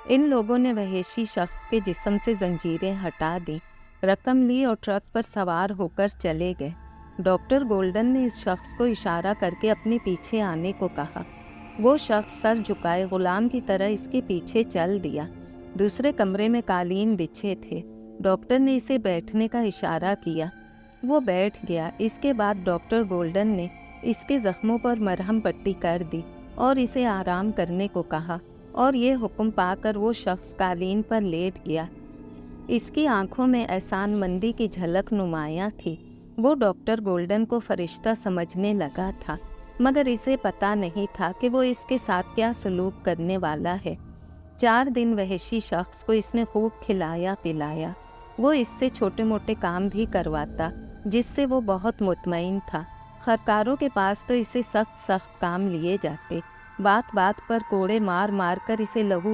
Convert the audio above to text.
इन लोगों ने वहशी शख्स के जिस्म से जंजीरें हटा दी, रकम ली और ट्रक पर सवार होकर चले गए। डॉक्टर गोल्डन ने इस शख्स को इशारा करके अपने पीछे आने को कहा। वो शख्स सर झुकाए गुलाम की तरह इसके पीछे चल दिया। दूसरे कमरे में कालीन बिछे थे। डॉक्टर ने इसे बैठने का इशारा किया। वो बैठ गया। इसके बाद डॉक्टर गोल्डन ने इसके ज़ख्मों पर मरहम पट्टी कर दी और इसे आराम करने को कहा, और ये हुक्म पाकर वो शख्स कालीन पर लेट गया। इसकी आंखों में एहसानमंदी की झलक नुमायां थी। वो डॉक्टर गोल्डन को फरिश्ता समझने लगा था, मगर इसे पता नहीं था कि वो इसके साथ क्या सलूक करने वाला है। 4 दिन वहशी शख्स को इसने खूब खिलाया पिलाया। वो इससे छोटे मोटे काम भी करवाता, जिससे वो बहुत मुतमईन था। खरकारों के पास तो इसे सख्त सख्त काम लिए जाते। बात बात पर कोड़े मार मार कर इसे लहू